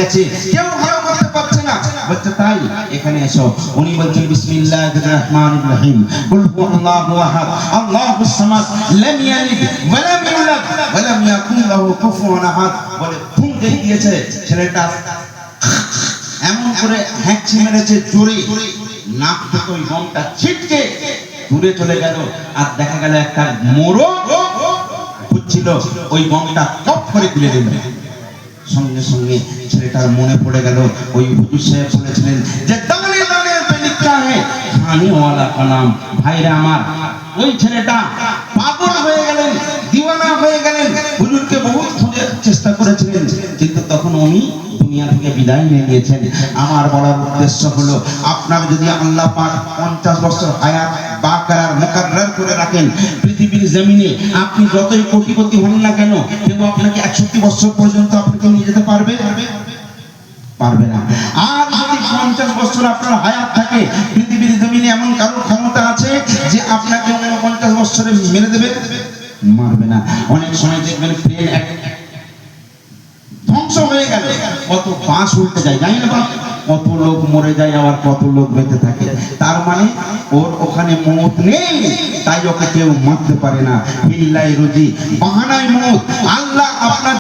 গেছে, কেউ ভালো করতে পারছে না, বলছে তাই এখানে এসো। উনি বলছেন বিসমিল্লাহির রহমানির রহিম, কুল হুয়াল্লাহু আহাদ আল্লাহুস সামাদ লাম ইয়ালিদ ওয়া লাম ইউলাদ ওয়া লাম ইয়াকুল লাহু কুফুয়ান আহাদ বলে ফুঁকে দিয়েছে। ছেলেটা এমন করে হ্যাঁচি মেরেছে জোরে, নাক থেকে ওই গমটা ছিটকে দূরে চলে গেল। আর দেখা গেল একটা মোরগ হচ্ছিল, ওই গমটা টপ করে তুলে দিল। সঙ্গে সঙ্গে ছেলেটার মনে পড়ে গেল ওই হুজুর সাহেব বলেছিলেন যে দানে দানে পে লিখা है खाने वाला का नाम। ভাইরা আমার, ওই ছেলেটা পাগল হয়ে গেলেন, দিওয়ানা হয়ে গেলেন। হুজুরকে বহুত খোঁজার চেষ্টা করেছিলেন, কিন্তু তখন উনি দুনিয়া থেকে বিদায় নিয়ে নিয়েছেন। আমার বলার উদ্দেশ্য হলো, আপনার যদি আল্লাহ পাক 50 বছর হায়াত বাকারার মুকাররার করে রাখেন পৃথিবীর জমিনে, আপনি যতই কোটিপতি হন না কেন, কেউ আপনাকে 61 বছর পর্যন্ত আপনাকে নিয়ে যেতে পারবে না। আর যদি 50 বছর আপনার হায়াত থাকে, পৃথিবীর জমিনে এমন কারো ক্ষমতা আছে যে আপনাকে 49 বছরে মেরে দেবে? মারবে না। অনেক সময় দেখবেন প্লেন ধ্বংস হয়ে গেল, কত বাস উল্টে যায়, জানি না কত লোক মরে যায়, আবার কত লোক বেঁচে থাকে। তার মানে ওর ওখানে মৌত নেই, তাই ওকে কেউ মারতে পারে না। বিল্লাহি রুজি বাহানায় মৌত। আল্লাহ আপনার